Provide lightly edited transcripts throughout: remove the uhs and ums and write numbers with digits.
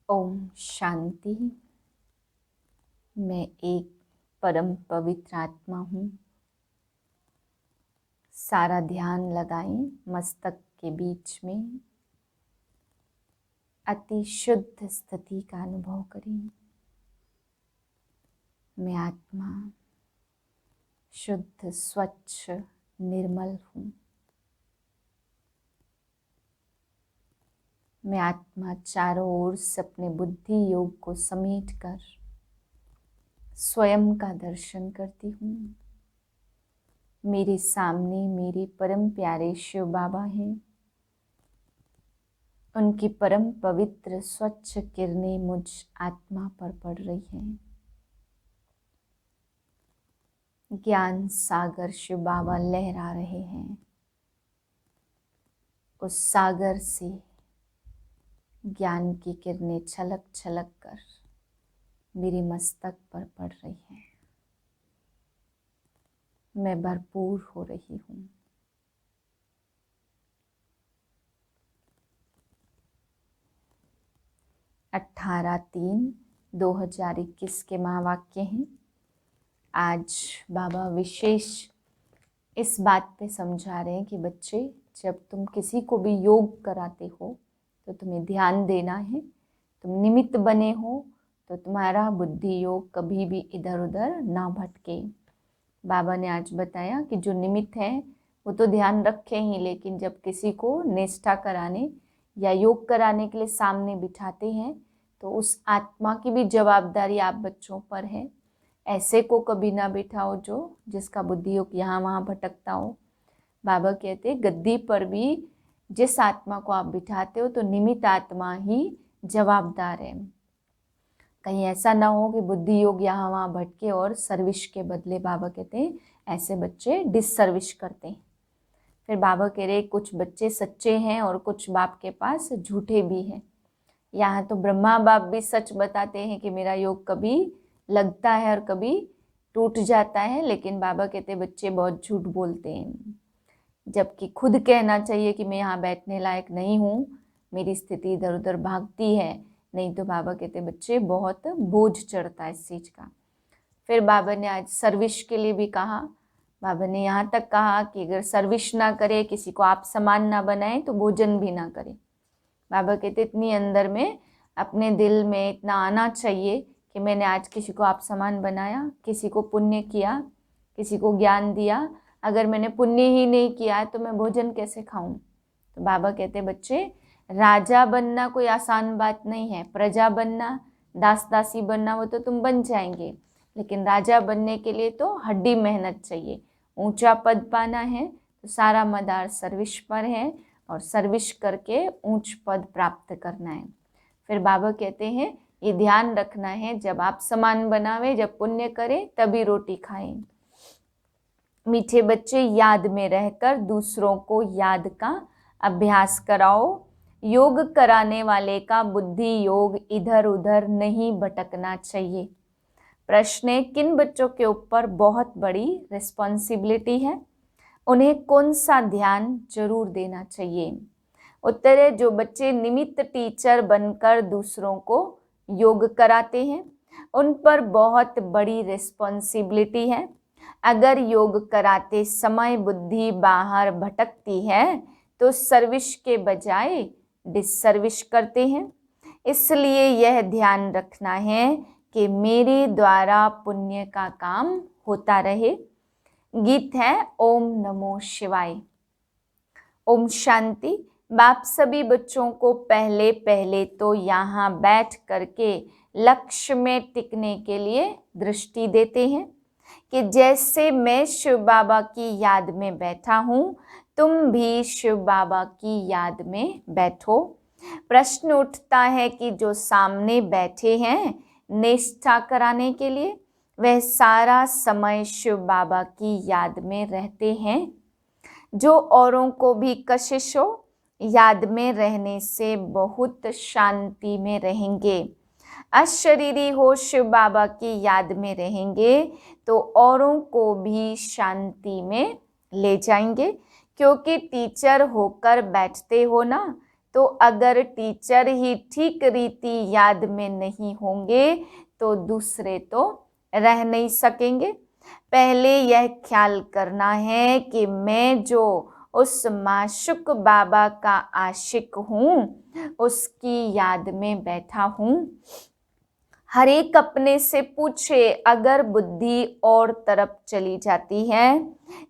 ओम शांति। मैं एक परम पवित्र आत्मा हूँ। सारा ध्यान लगाएं मस्तक के बीच में। अति शुद्ध स्थिति का अनुभव करें। मैं आत्मा शुद्ध, स्वच्छ, निर्मल हूँ। मैं आत्मा चारों ओर से अपने बुद्धि योग को समेटकर स्वयं का दर्शन करती हूँ। मेरे सामने मेरे परम प्यारे शिव बाबा हैं। उनकी परम पवित्र स्वच्छ किरणें मुझ आत्मा पर पड़ रही हैं। ज्ञान सागर शिव बाबा लहरा रहे हैं। उस सागर से ज्ञान की किरणें छलक छलक कर मेरे मस्तक पर पड़ रही हैं। मैं भरपूर हो रही हूँ। अठारह 3/2021 के महावाक्य हैं। आज बाबा विशेष इस बात पे समझा रहे हैं कि बच्चे, जब तुम किसी को भी योग कराते हो तो तुम्हें ध्यान देना है। तुम निमित्त बने हो तो तुम्हारा बुद्धि योग कभी भी इधर उधर ना भटके। बाबा ने आज बताया कि जो निमित्त हैं वो तो ध्यान रखे ही, लेकिन जब किसी को निष्ठा कराने या योग कराने के लिए सामने बिठाते हैं तो उस आत्मा की भी जवाबदारी आप बच्चों पर है। ऐसे को कभी ना बिठाओ जिसका बुद्धि योग यहाँ वहाँ भटकता हो। बाबा कहते गद्दी पर भी जिस आत्मा को आप बिठाते हो तो निमित्त आत्मा ही जवाबदार है। कहीं ऐसा ना हो कि बुद्धि योग यहाँ वहाँ भटके और सर्विस के बदले बाबा कहते हैं ऐसे बच्चे डिससर्विस करते हैं। फिर बाबा कह रहे कुछ बच्चे सच्चे हैं और कुछ बाप के पास झूठे भी हैं। यहाँ तो ब्रह्मा बाप भी सच बताते हैं कि मेरा योग कभी लगता है और कभी टूट जाता है, लेकिन बाबा कहते बच्चे बहुत झूठ बोलते हैं। जबकि खुद कहना चाहिए कि मैं यहाँ बैठने लायक नहीं हूँ, मेरी स्थिति इधर उधर भागती है। नहीं तो बाबा कहते बच्चे बहुत बोझ चढ़ता है इस चीज़ का। फिर बाबा ने आज सर्विस के लिए भी कहा। बाबा ने यहाँ तक कहा कि अगर सर्विस ना करे, किसी को आप समान ना बनाए तो भोजन भी ना करे। बाबा कहते इतनी अंदर में अपने दिल में इतना आना चाहिए कि मैंने आज किसी को आप समान बनाया, किसी को पुण्य किया, किसी को ज्ञान दिया। अगर मैंने पुण्य ही नहीं किया है तो मैं भोजन कैसे खाऊं। तो बाबा कहते बच्चे, राजा बनना कोई आसान बात नहीं है। प्रजा बनना, दास दासी बनना वो तो तुम बन जाएंगे, लेकिन राजा बनने के लिए तो हड्डी मेहनत चाहिए। ऊंचा पद पाना है तो सारा मदार सर्विस पर है और सर्विस करके ऊंच पद प्राप्त करना है। फिर बाबा कहते हैं ये ध्यान रखना है, जब आप समान बनावे, जब पुण्य करें तभी रोटी खाएं। मीठे बच्चे, याद में रहकर दूसरों को याद का अभ्यास कराओ। योग कराने वाले का बुद्धि योग इधर उधर नहीं भटकना चाहिए। प्रश्न है, किन बच्चों के ऊपर बहुत बड़ी रिस्पॉन्सिबिलिटी है, उन्हें कौन सा ध्यान जरूर देना चाहिए। उत्तर है, जो बच्चे निमित्त टीचर बनकर दूसरों को योग कराते हैं उन पर बहुत बड़ी रिस्पॉन्सिबिलिटी है। अगर योग कराते समय बुद्धि बाहर भटकती है तो सर्विस के बजाय डिससर्विस करते हैं। इसलिए यह ध्यान रखना है कि मेरे द्वारा पुण्य का काम होता रहे। गीत है ओम नमो शिवाय। ओम शांति। बाप सभी बच्चों को पहले पहले तो यहाँ बैठ करके लक्ष्य में टिकने के लिए दृष्टि देते हैं कि जैसे मैं शिव बाबा की याद में बैठा हूँ, तुम भी शिव बाबा की याद में बैठो। प्रश्न उठता है कि जो सामने बैठे हैं निष्ठा कराने के लिए, वह सारा समय शिव बाबा की याद में रहते हैं। जो औरों को भी कशिश हो, याद में रहने से बहुत शांति में रहेंगे। अशरीरी हो, शिव बाबा की याद में रहेंगे तो औरों को भी शांति में ले जाएंगे। क्योंकि टीचर होकर बैठते हो ना, तो तो अगर टीचर ही ठीक रीति याद में नहीं होंगे तो दूसरे तो रह नहीं सकेंगे। पहले यह ख्याल करना है कि मैं जो उस माशूक बाबा का आशिक हूँ, उसकी याद में बैठा हूँ। हर एक अपने से पूछे, अगर बुद्धि और तरफ चली जाती है,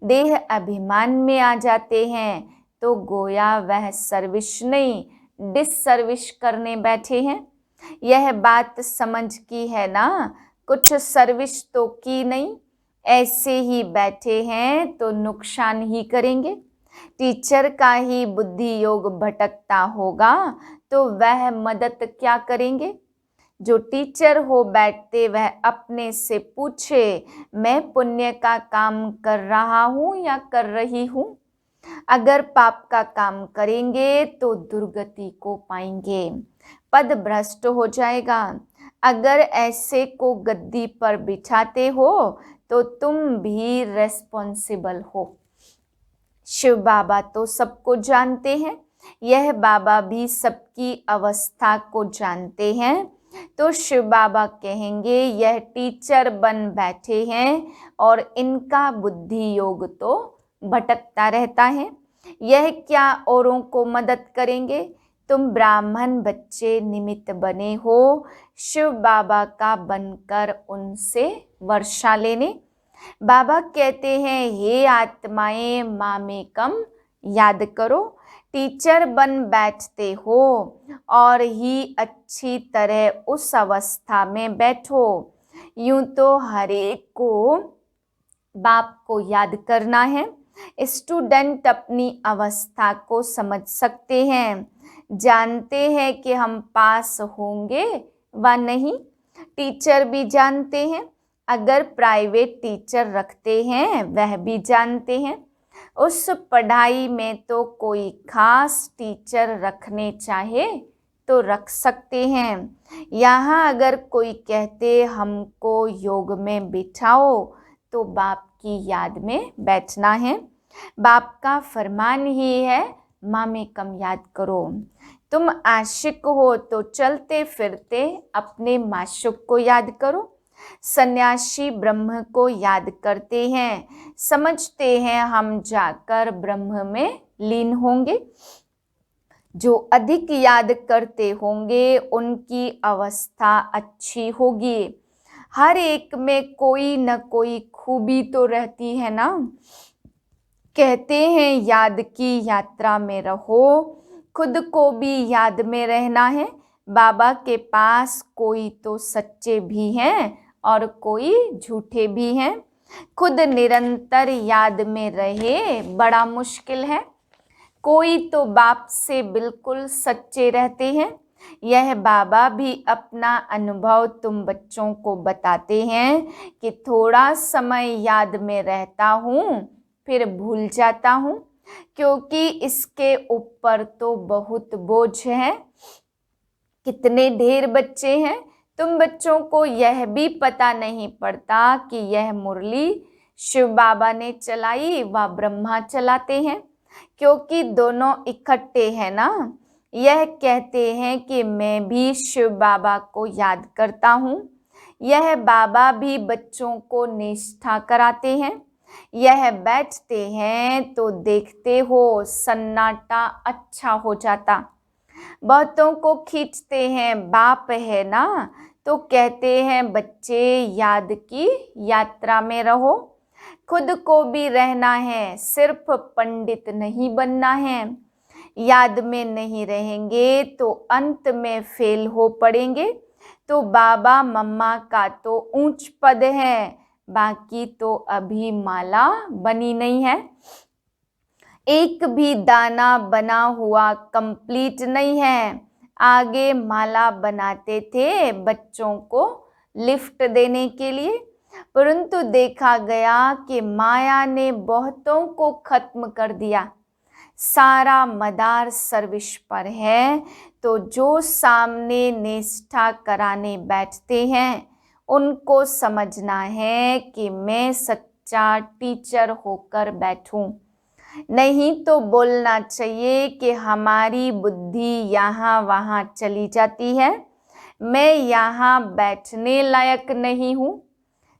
देह अभिमान में आ जाते हैं, तो गोया वह सर्विस नहीं डिससर्विस करने बैठे हैं। यह बात समझ की है ना? कुछ सर्विस तो की नहीं, ऐसे ही बैठे हैं तो नुकसान ही करेंगे। टीचर का ही बुद्धि योग भटकता होगा तो वह मदद क्या करेंगे? जो टीचर हो बैठते वह अपने से पूछे, मैं पुण्य का काम कर रहा हूँ या कर रही हूँ? अगर पाप का काम करेंगे तो दुर्गति को पाएंगे, पद भ्रष्ट हो जाएगा। अगर ऐसे को गद्दी पर बिठाते हो तो तुम भी रेस्पॉन्सिबल हो। शिव बाबा तो सबको जानते हैं, यह बाबा भी सबकी अवस्था को जानते हैं। तो शिव बाबा कहेंगे, यह टीचर बन बैठे हैं और इनका बुद्धि योग तो भटकता रहता है। यह क्या औरों को मदद करेंगे? तुम ब्राह्मण बच्चे निमित्त बने हो शिव बाबा का बनकर उनसे वर्षा लेने। बाबा कहते हैं, हे आत्माएं मामेकम याद करो। टीचर बन बैठते हो और ही अच्छी तरह उस अवस्था में बैठो। यूं तो हर एक को बाप को याद करना है। स्टूडेंट अपनी अवस्था को समझ सकते हैं, जानते हैं कि हम पास होंगे व नहीं। टीचर भी जानते हैं, अगर प्राइवेट टीचर रखते हैं वह भी जानते हैं। उस पढ़ाई में तो कोई खास टीचर रखने चाहे तो रख सकते हैं। यहाँ अगर कोई कहते हमको योग में बिठाओ तो बाप की याद में बैठना है। बाप का फरमान ही है, माँ में कम याद करो। तुम आशिक हो तो चलते फिरते अपने माशूक को याद करो। सन्यासी ब्रह्म को याद करते हैं, समझते हैं हम जाकर ब्रह्म में लीन होंगे। जो अधिक याद करते होंगे उनकी अवस्था अच्छी होगी। हर एक में कोई न कोई खूबी तो रहती है ना। कहते हैं याद की यात्रा में रहो, खुद को भी याद में रहना है। बाबा के पास कोई तो सच्चे भी हैं और कोई झूठे भी हैं। खुद निरंतर याद में रहे बड़ा मुश्किल है। कोई तो बाप से बिल्कुल सच्चे रहते हैं। यह बाबा भी अपना अनुभव तुम बच्चों को बताते हैं कि थोड़ा समय याद में रहता हूँ फिर भूल जाता हूँ, क्योंकि इसके ऊपर तो बहुत बोझ है। कितने ढेर बच्चे हैं, तुम बच्चों को यह भी पता नहीं पड़ता कि यह मुरली शिव बाबा ने चलाई व ब्रह्मा चलाते हैं, क्योंकि दोनों इकट्ठे हैं ना। यह कहते हैं कि मैं भी शिव बाबा को याद करता हूँ। यह बाबा भी बच्चों को निष्ठा कराते हैं। यह बैठते हैं तो देखते हो सन्नाटा अच्छा हो जाता। बहुतों को खींचते हैं, बाप है ना, तो कहते हैं बच्चे याद की यात्रा में रहो। खुद को भी रहना है, सिर्फ पंडित नहीं बनना है। याद में नहीं रहेंगे तो अंत में फेल हो पड़ेंगे। तो बाबा मम्मा का तो ऊंच पद है, बाकी तो अभी माला बनी नहीं है। एक भी दाना बना हुआ कंप्लीट नहीं है। आगे माला बनाते थे बच्चों को लिफ्ट देने के लिए, परंतु देखा गया कि माया ने बहुतों को खत्म कर दिया। सारा मदार सर्विस पर है, तो जो सामने निष्ठा कराने बैठते हैं उनको समझना है कि मैं सच्चा टीचर होकर बैठूं। नहीं तो बोलना चाहिए कि हमारी बुद्धि यहाँ वहाँ चली जाती है, मैं यहाँ बैठने लायक नहीं हूँ।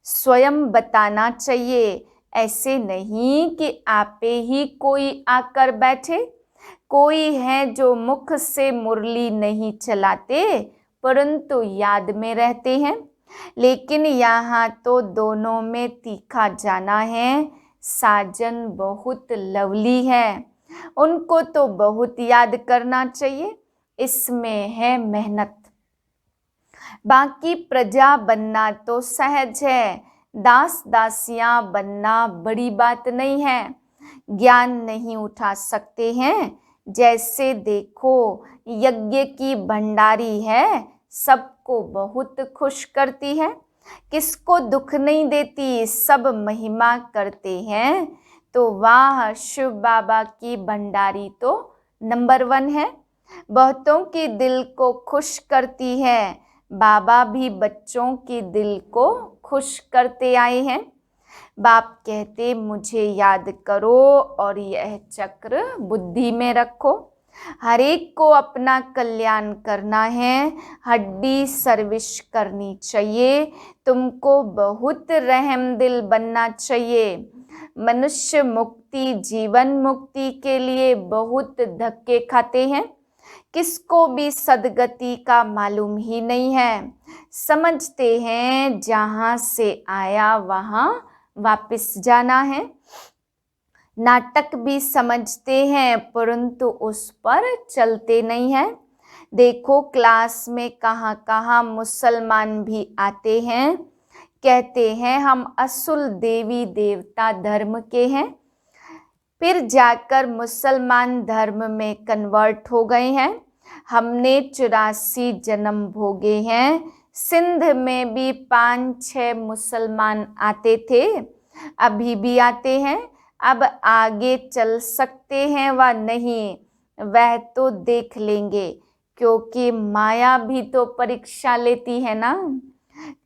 स्वयं बताना चाहिए, ऐसे नहीं कि आपे ही कोई आकर बैठे। कोई है जो मुख से मुरली नहीं चलाते परंतु याद में रहते हैं, लेकिन यहाँ तो दोनों में तीखा जाना है। साजन बहुत लवली है, उनको तो बहुत याद करना चाहिए, इसमें है मेहनत। बाकी प्रजा बनना तो सहज है, दास दासियां बनना बड़ी बात नहीं है। ज्ञान नहीं उठा सकते हैं, जैसे देखो यज्ञ की भंडारी है, सबको बहुत खुश करती है, किसको दुख नहीं देती, सब महिमा करते हैं। तो वाह, शिव बाबा की भंडारी तो नंबर 1 है, बहुतों के दिल को खुश करती है। बाबा भी बच्चों के दिल को खुश करते आए हैं। बाप कहते मुझे याद करो और यह चक्र बुद्धि में रखो। हर एक को अपना कल्याण करना है, हड्डी सर्विस करनी चाहिए, तुमको बहुत रहम दिल बनना चाहिए। मनुष्य मुक्ति, जीवन मुक्ति के लिए बहुत धक्के खाते हैं, किसको भी सदगति का मालूम ही नहीं है। समझते हैं जहाँ से आया वहाँ वापस जाना है। नाटक भी समझते हैं परंतु उस पर चलते नहीं हैं। देखो क्लास में कहाँ कहाँ मुसलमान भी आते हैं, कहते हैं हम असुल देवी देवता धर्म के हैं, फिर जाकर मुसलमान धर्म में कन्वर्ट हो गए हैं। हमने 84 जन्म भोगे हैं। सिंध में भी 5-6 मुसलमान आते थे, अभी भी आते हैं। अब आगे चल सकते हैं व नहीं, वह तो देख लेंगे, क्योंकि माया भी तो परीक्षा लेती है ना।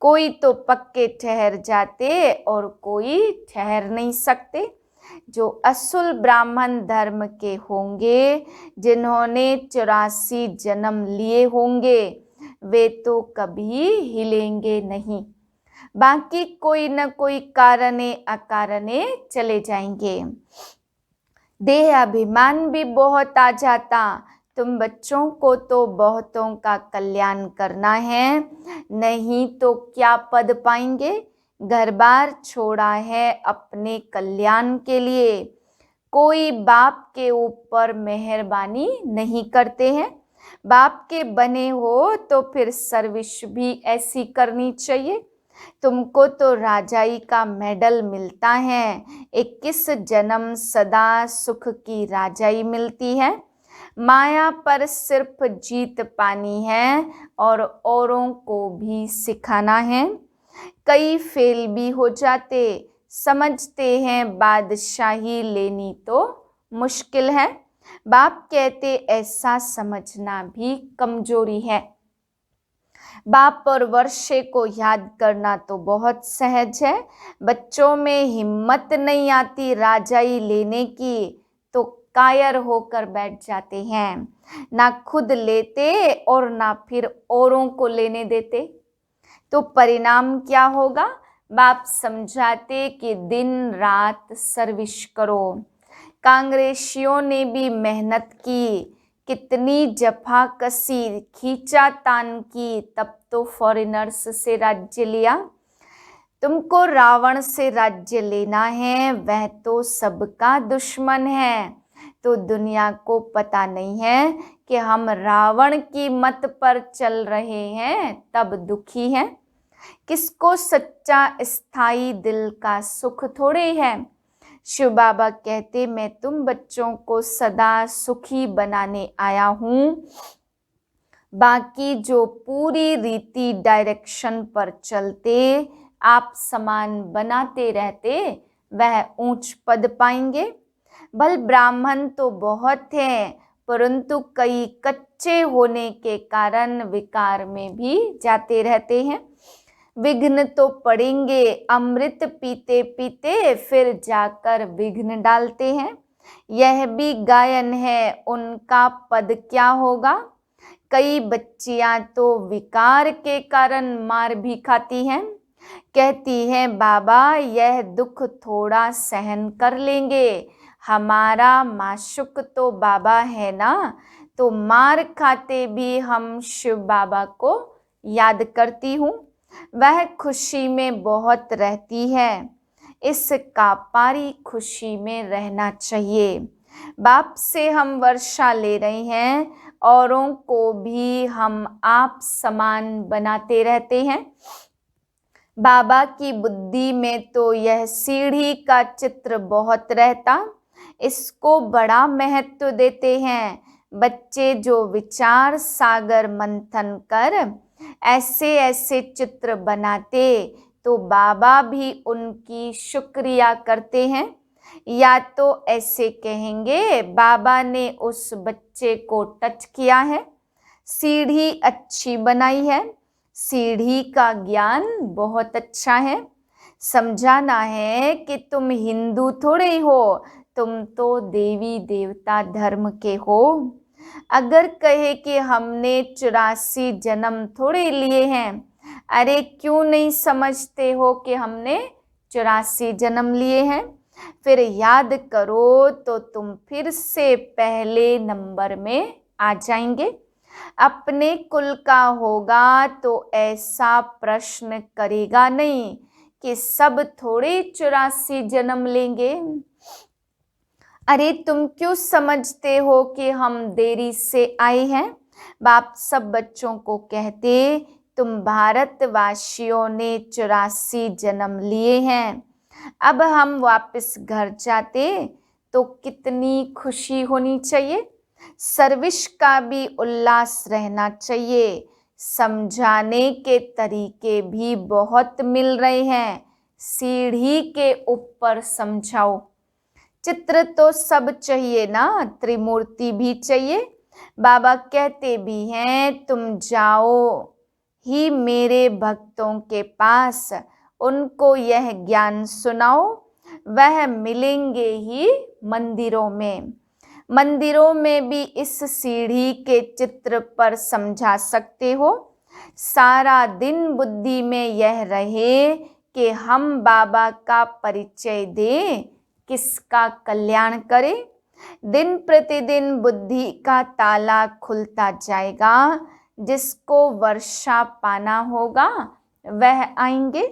कोई तो पक्के ठहर जाते और कोई ठहर नहीं सकते। जो असुल ब्राह्मण धर्म के होंगे, जिन्होंने 84 जन्म लिए होंगे, वे तो कभी हिलेंगे नहीं, बाकी कोई न कोई कारणे अकारणे चले जाएंगे। देह अभिमान भी बहुत आ जाता। तुम बच्चों को तो बहुतों का कल्याण करना है, नहीं तो क्या पद पाएंगे। घर बार छोड़ा है अपने कल्याण के लिए। कोई बाप के ऊपर मेहरबानी नहीं करते हैं। बाप के बने हो तो फिर सर्विस भी ऐसी करनी चाहिए। तुमको तो राजाई का मेडल मिलता है, 21 जन्म सदा सुख की राजाई मिलती है। माया पर सिर्फ जीत पानी है और औरों को भी सिखाना है। कई फेल भी हो जाते, समझते हैं बादशाही लेनी तो मुश्किल है। बाप कहते ऐसा समझना भी कमजोरी है। बाप और वर्षे को याद करना तो बहुत सहज है। बच्चों में हिम्मत नहीं आती राजाई लेने की, तो कायर होकर बैठ जाते हैं, ना खुद लेते और ना फिर औरों को लेने देते। तो परिणाम क्या होगा? बाप समझाते कि दिन रात सर्विस करो। कांग्रेसियों ने भी मेहनत की, कितनी जफाकसी, खींचातान की, तब तो फॉरेनर्स से राज्य लिया। तुमको रावण से राज्य लेना है, वह तो सबका दुश्मन है। तो दुनिया को पता नहीं है कि हम रावण की मत पर चल रहे हैं, तब दुखी हैं। किसको सच्चा स्थायी दिल का सुख थोड़े है। शिव बाबा कहते मैं तुम बच्चों को सदा सुखी बनाने आया हूँ। बाकी जो पूरी रीति डायरेक्शन पर चलते, आप समान बनाते रहते, वह ऊंच पद पाएंगे। भल ब्राह्मण तो बहुत हैं, परंतु कई कच्चे होने के कारण विकार में भी जाते रहते हैं। विघ्न तो पड़ेंगे, अमृत पीते पीते फिर जाकर विघ्न डालते हैं। यह भी गायन है, उनका पद क्या होगा। कई बच्चियां तो विकार के कारण मार भी खाती हैं, कहती हैं बाबा यह दुख थोड़ा सहन कर लेंगे, हमारा माशुक तो बाबा है ना। तो मार खाते भी हम शिव बाबा को याद करती हूँ, वह खुशी में बहुत रहती है, इस कापारी खुशी में रहना चाहिए। बाप से हम वर्षा ले रहे हैं, औरों को भी हम आप समान बनाते रहते हैं। बाबा की बुद्धि में तो यह सीढ़ी का चित्र बहुत रहता, इसको बड़ा महत्व देते हैं। बच्चे जो विचार सागर मंथन कर ऐसे ऐसे चित्र बनाते, तो बाबा भी उनकी शुक्रिया करते हैं। या तो ऐसे कहेंगे बाबा ने उस बच्चे को टच किया है, सीढ़ी अच्छी बनाई है, सीढ़ी का ज्ञान बहुत अच्छा है। समझाना है कि तुम हिंदू थोड़े ही हो, तुम तो देवी देवता धर्म के हो। अगर कहे कि हमने 84 जन्म थोड़े लिए हैं, अरे क्यों नहीं समझते हो कि हमने 84 जन्म लिए हैं। फिर याद करो तो तुम फिर से पहले नंबर में आ जाएंगे। अपने कुल का होगा तो ऐसा प्रश्न करेगा नहीं कि सब थोड़े 84 जन्म लेंगे। अरे तुम क्यों समझते हो कि हम देरी से आए हैं। बाप सब बच्चों को कहते, तुम भारतवासियों ने 84 जन्म लिए हैं, अब हम वापस घर जाते तो कितनी खुशी होनी चाहिए। सर्विस का भी उल्लास रहना चाहिए। समझाने के तरीके भी बहुत मिल रहे हैं, सीढ़ी के ऊपर समझाओ। चित्र तो सब चाहिए ना, त्रिमूर्ति भी चाहिए। बाबा कहते भी हैं तुम जाओ ही मेरे भक्तों के पास, उनको यह ज्ञान सुनाओ, वह मिलेंगे ही मंदिरों में। मंदिरों में भी इस सीढ़ी के चित्र पर समझा सकते हो। सारा दिन बुद्धि में यह रहे कि हम बाबा का परिचय दें, किसका कल्याण करें। दिन प्रतिदिन बुद्धि का ताला खुलता जाएगा, जिसको वर्षा पाना होगा वह आएंगे।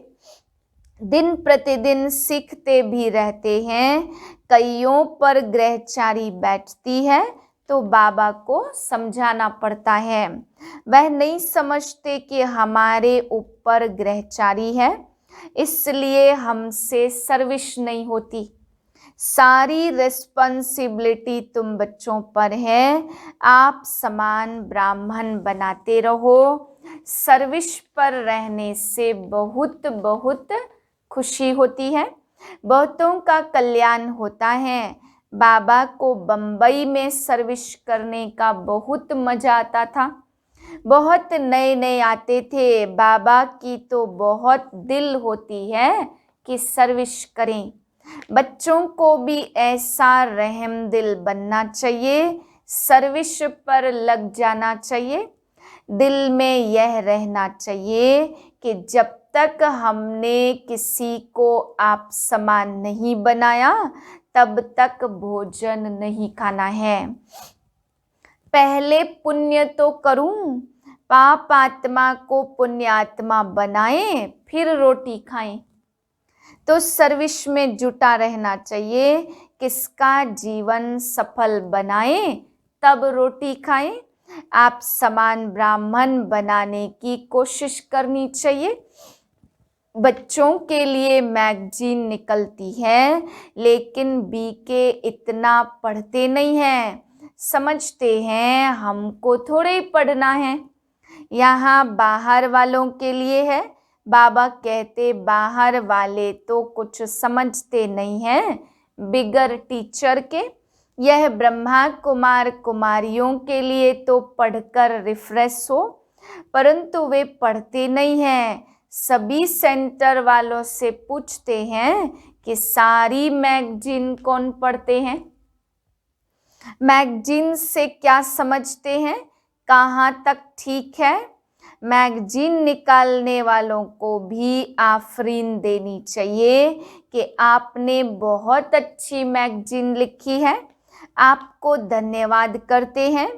दिन प्रतिदिन सीखते भी रहते हैं, कईयों पर ग्रहचारी बैठती है तो बाबा को समझाना पड़ता है। वह नहीं समझते कि हमारे ऊपर ग्रहचारी है, इसलिए हमसे सर्विस नहीं होती। सारी रिस्पॉन्सिबिलिटी तुम बच्चों पर है, आप समान ब्राह्मण बनाते रहो। सर्विस पर रहने से बहुत बहुत खुशी होती है, बहुतों का कल्याण होता है। बाबा को बम्बई में सर्विस करने का बहुत मजा आता था, बहुत नए नए आते थे। बाबा की तो बहुत दिल होती है कि सर्विस करें। बच्चों को भी ऐसा रहम दिल बनना चाहिए, सर्विस पर लग जाना चाहिए। दिल में यह रहना चाहिए कि जब तक हमने किसी को आप समान नहीं बनाया, तब तक भोजन नहीं खाना है। पहले पुण्य तो करूं, पाप आत्मा को पुण्य आत्मा बनाए, फिर रोटी खाएं। तो सर्विस में जुटा रहना चाहिए, किसका जीवन सफल बनाए तब रोटी खाएं। आप समान ब्राह्मण बनाने की कोशिश करनी चाहिए। बच्चों के लिए मैगजीन निकलती है, लेकिन बीके इतना पढ़ते नहीं हैं, समझते हैं हमको थोड़े ही पढ़ना है, यहाँ बाहर वालों के लिए है। बाबा कहते बाहर वाले तो कुछ समझते नहीं हैं, बिगर टीचर के। यह ब्रह्मा कुमार कुमारियों के लिए तो पढ़कर रिफ्रेश हो, परंतु वे पढ़ते नहीं हैं। सभी सेंटर वालों से पूछते हैं कि सारी मैगजीन कौन पढ़ते हैं। मैगजीन से क्या समझते हैं, कहाँ तक ठीक है? मैगजीन निकालने वालों को भी आफरीन देनी चाहिए कि आपने बहुत अच्छी मैगजीन लिखी है, आपको धन्यवाद करते हैं।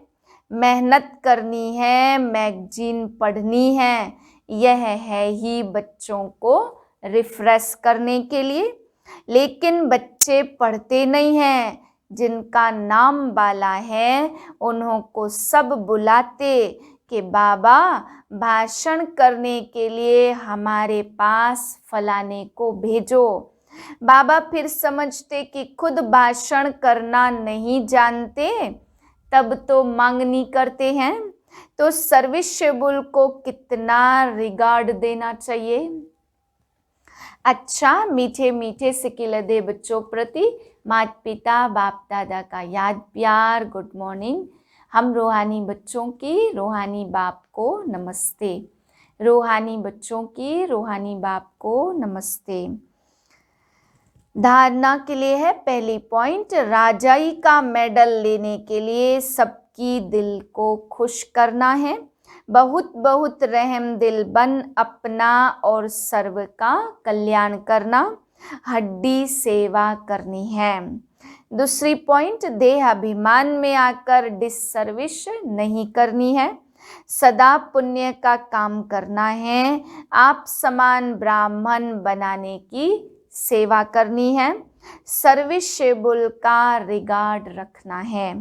मेहनत करनी है, मैगजीन पढ़नी है, यह है ही बच्चों को रिफ्रेश करने के लिए। लेकिन बच्चे पढ़ते नहीं हैं, जिनका नाम बाला है उन्हों को सब बुलाते कि बाबा भाषण करने के लिए हमारे पास फलाने को भेजो। बाबा फिर समझते कि खुद भाषण करना नहीं जानते, तब तो मांगनी करते हैं। तो सर्विसेबल को कितना रिगार्ड देना चाहिए। अच्छा, मीठे मीठे सिकिलदे बच्चों प्रति माता पिता बाप दादा का याद प्यार गुड मॉर्निंग। हम रूहानी बच्चों की रूहानी बाप को नमस्ते। रूहानी बच्चों की रूहानी बाप को नमस्ते। धारणा के लिए है पहली पॉइंट, राजाई का मेडल लेने के लिए सबकी दिल को खुश करना है। बहुत बहुत रहम दिल बन अपना और सर्व का कल्याण करना, हड्डी सेवा करनी है। दूसरी पॉइंट, देह अभिमान में आकर डिससर्विस नहीं करनी है, सदा पुण्य का काम करना है। आप समान ब्राह्मण बनाने की सेवा करनी है, सर्विसेबल का रिगार्ड रखना है।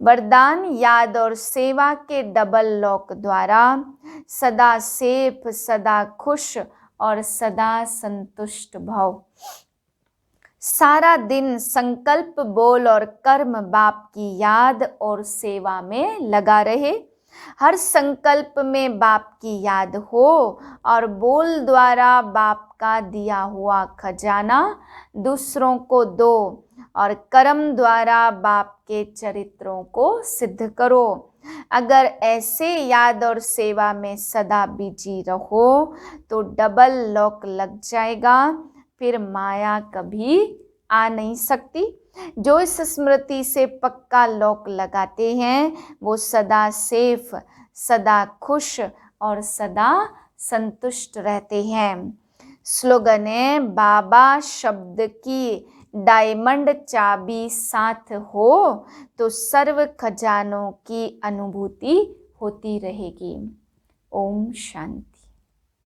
वरदान, याद और सेवा के डबल लॉक द्वारा सदा सेफ, सदा खुश और सदा संतुष्ट भव। सारा दिन संकल्प बोल और कर्म बाप की याद और सेवा में लगा रहे। हर संकल्प में बाप की याद हो और बोल द्वारा बाप का दिया हुआ खजाना दूसरों को दो और कर्म द्वारा बाप के चरित्रों को सिद्ध करो। अगर ऐसे याद और सेवा में सदा बिजी रहो तो डबल लॉक लग जाएगा, फिर माया कभी आ नहीं सकती। जो इस स्मृति से पक्का लॉक लगाते हैं वो सदा सेफ, सदा खुश और सदा संतुष्ट रहते हैं। स्लोगन है, बाबा शब्द की डायमंड चाबी साथ हो तो सर्व खजानों की अनुभूति होती रहेगी। ओम शांति।